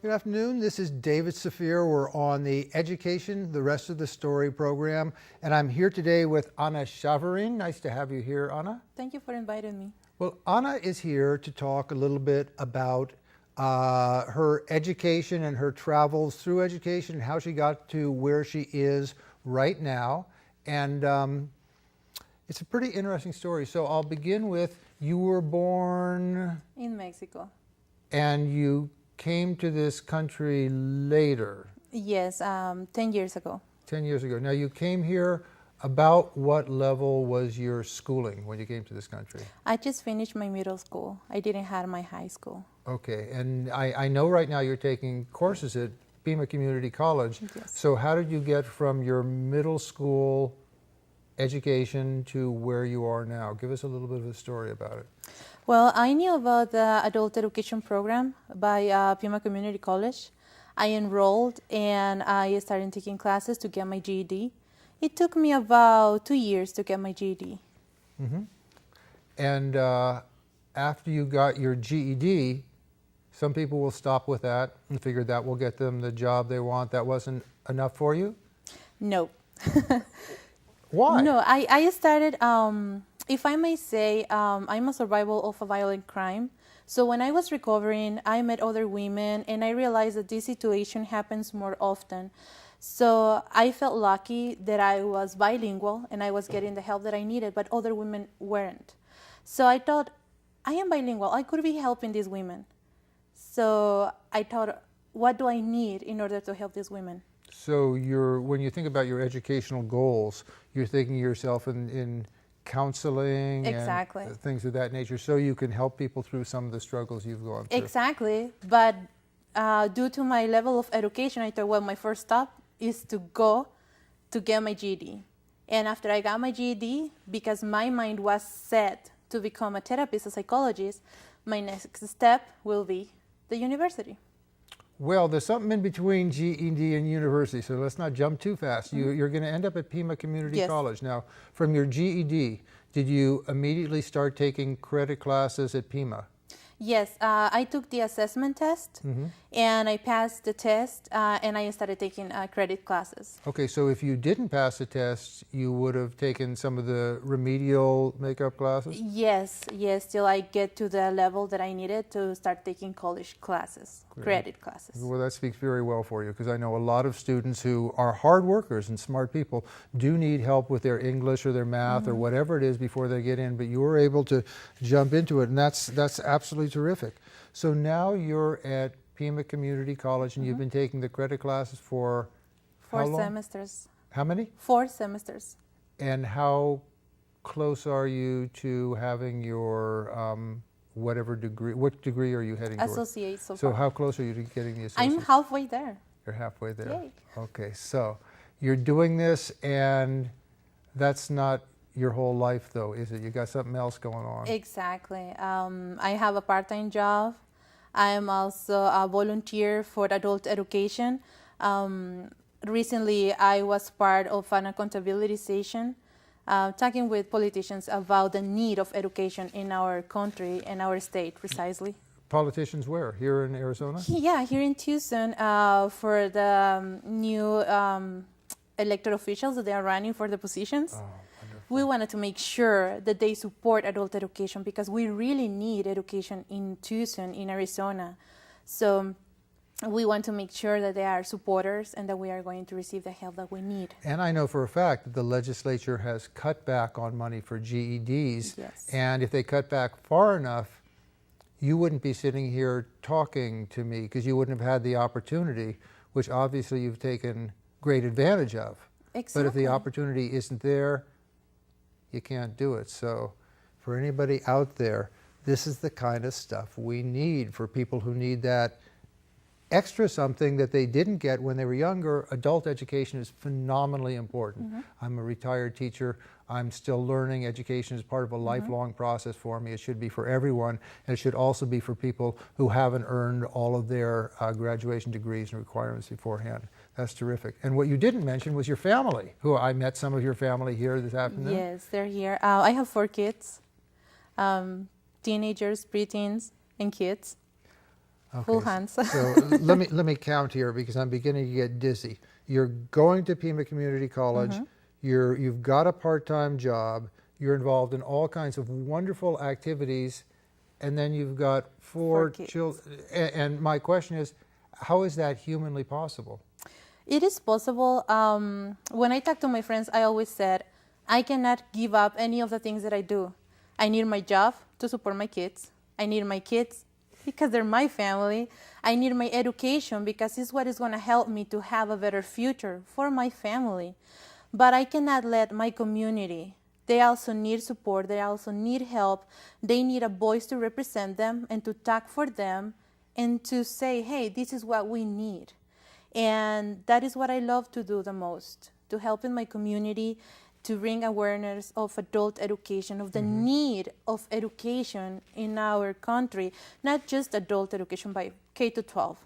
Good afternoon. This is David Safier. We're on the Education, the Rest of the Story program, and I'm here today with Ana Chavarin. Nice to have you here, Ana. Thank you for inviting me. Well, Ana is here to talk a little bit about her education and her travels through education and how she got to where she is right now. And it's a pretty interesting story. So I'll begin with, you were born In Mexico. and you came to this country later. Yes, 10 years ago. 10 years ago. Now you came here, about what level was your schooling when you came to this country? I just finished my middle school. I didn't have my high school. Okay, and I know right now you're taking courses at Pima Community College. Yes. So how did you get from your middle school education to where you are now? Give us a little bit of a story about it. Well, I knew about the adult education program by Pima Community College. I enrolled and I started taking classes to get my GED. It took me about 2 years to get my GED. Mm-hmm. And after you got your GED, some people will stop with that and figure that will get them the job they want. That wasn't enough for you? No. Why? No, I started, if I may say, I'm a survivor of a violent crime. So when I was recovering, I met other women and I realized that this situation happens more often. So I felt lucky that I was bilingual and I was getting the help that I needed, but other women weren't. So I thought, I am bilingual, I could be helping these women. So I thought, what do I need in order to help these women? So when you think about your educational goals, you're thinking of yourself in counseling Exactly. and things of that nature, so you can help people through some of the struggles you've gone through. Exactly, but due to my level of education, I thought, well, my first stop is to go to get my GED. And after I got my GED, because my mind was set to become a therapist, a psychologist, my next step will be the university. Well, there's something in between GED and university, so let's not jump too fast. You're going to end up at Pima Community Yes. College. Now, from your GED, did you immediately start taking credit classes at Pima? Yes, I took the assessment test, and I passed the test, and I started taking credit classes. Okay, so if you didn't pass the test, you would have taken some of the remedial makeup classes? Yes, till I get to the level that I needed to start taking college classes, credit classes. Well, that speaks very well for you, because I know a lot of students who are hard workers and smart people do need help with their English or their math or whatever it is before they get in, but you were able to jump into it, and that's absolutely terrific. So now you're at Pima Community College, and you've been taking the credit classes for how long? 4 semesters. How many? 4 semesters. And how close are you to having your whatever degree? What degree are you heading towards? Associate so So far. how close are you to getting the associate? I'm halfway there. You're halfway there. Yay. Okay, so you're doing this, and that's not your whole life, though, is it? You got something else going on. Exactly. I have a part-time job. I am also a volunteer for adult education. Recently, I was part of an accountability session talking with politicians about the need of education in our country and our state, precisely. Politicians where? Here in Arizona? Yeah, here in Tucson for the new elected officials that they are running for the positions. Oh, We wanted to make sure that they support adult education because we really need education in Tucson, in Arizona. So we want to make sure that they are supporters and that we are going to receive the help that we need. And I know for a fact that the legislature has cut back on money for GEDs. Yes. And if they cut back far enough, you wouldn't be sitting here talking to me because you wouldn't have had the opportunity, which obviously you've taken great advantage of. Exactly. But if the opportunity isn't there, you can't do it. So for anybody out there, this is the kind of stuff we need for people who need that extra something that they didn't get when they were younger. Adult education is phenomenally important. I'm a retired teacher. I'm still learning. Education is part of a lifelong process for me. It should be for everyone, and it should also be for people who haven't earned all of their graduation degrees and requirements beforehand. That's terrific. And what you didn't mention was your family, who I met some of your family here this afternoon. Yes, they're here. I have 4 kids, teenagers, preteens, and kids. Full hands. So let me count here because I'm beginning to get dizzy. You're going to Pima Community College. You've got a part-time job. You're involved in all kinds of wonderful activities, and then you've got four children. And my question is, how is that humanly possible? It is possible. When I talk to my friends, I always said, I cannot give up any of the things that I do. I need my job to support my kids. I need my kids because they're my family. I need my education because it's what is going to help me to have a better future for my family. But I cannot let my community, they also need support, they also need help. They need a voice to represent them and to talk for them and to say, hey, this is what we need. And that is what I love to do the most, to help in my community, to bring awareness of adult education, of the need of education in our country, not just adult education by K to 12.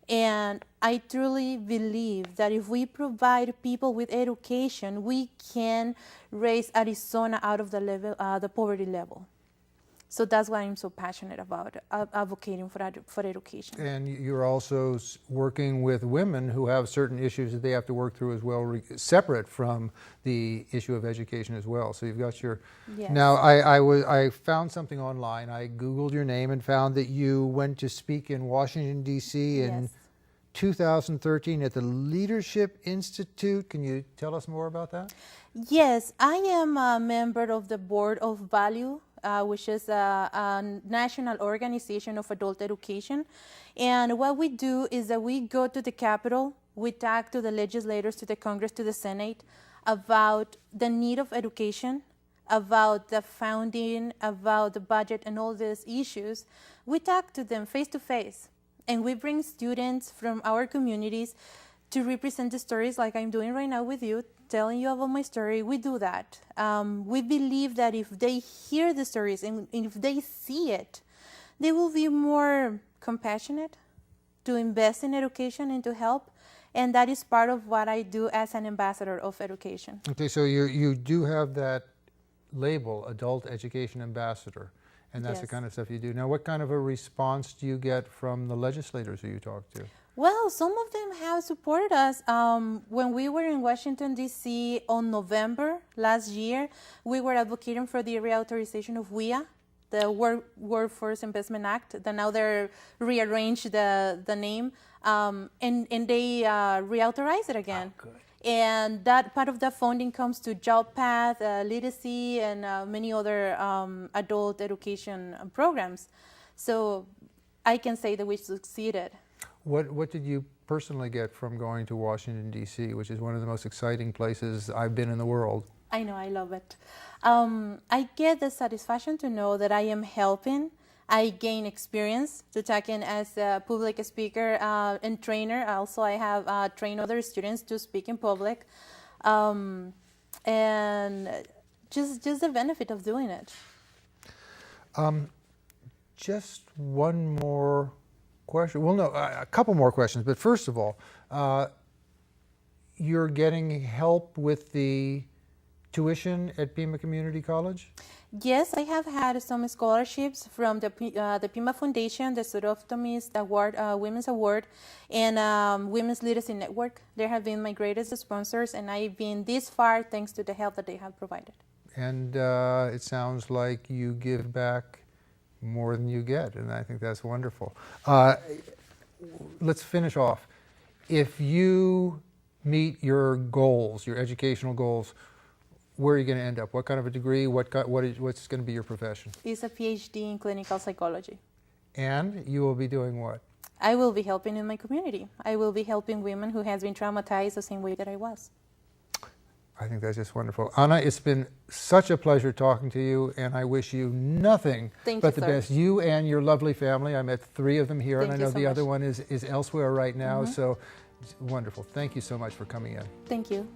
And I truly believe that if we provide people with education, we can raise Arizona out of the poverty level. So that's why I'm so passionate about advocating for education. And you're also working with women who have certain issues that they have to work through as well, separate from the issue of education as well. So you've got your... Yes. Now, I found something online. I Googled your name and found that you went to speak in Washington, D.C. in 2013 at the Leadership Institute. Can you tell us more about that? Yes, I am a member of the Board of Value, which is a national organization of adult education. And what we do is that we go to the Capitol, we talk to the legislators, to the Congress, to the Senate about the need of education, about the funding, about the budget and all these issues. We talk to them face to face, and we bring students from our communities to represent the stories like I'm doing right now with you, telling you about my story. We do that. We believe that if they hear the stories and if they see it, they will be more compassionate to invest in education and to help. And that is part of what I do as an ambassador of education. Okay, so you do have that label, Adult Education Ambassador, and that's the kind of stuff you do. Now, what kind of a response do you get from the legislators who you talk to? Well, some of them have supported us. When we were in Washington, D.C. on November last year, we were advocating for the reauthorization of WIA, the Workforce Investment Act. Now they're rearranged the name, and they reauthorized it again. Oh, good. And that part of the funding comes to Job Path, Literacy, and many other adult education programs. So I can say that we succeeded. What did you personally get from going to Washington, D.C., which is one of the most exciting places I've been in the world? I know, I love it. I get the satisfaction to know that I am helping. I gain experience to talk in as a public speaker and trainer. Also, I have trained other students to speak in public. And just the benefit of doing it. Just one more question. Well, no, a couple more questions. But first of all, you're getting help with the tuition at Pima Community College? Yes, I have had some scholarships from the Pima Foundation, the Soroptimist Award, Women's Award, and Women's Literacy Network. They have been my greatest sponsors, and I've been this far thanks to the help that they have provided. And it sounds like you give back more than you get, and I think that's wonderful. Let's finish off. If you meet your goals, your educational goals, where are you going to end up? What kind of a degree? What's going to be your profession? It's a PhD in clinical psychology. And you will be doing what? I will be helping in my community. I will be helping women who has been traumatized the same way that I was. I think that's just wonderful. Ana, it's been such a pleasure talking to you, and I wish you nothing but the best. You and your lovely family. I met 3 of them here, and I know the other one is elsewhere right now, so it's wonderful. Thank you so much for coming in. Thank you.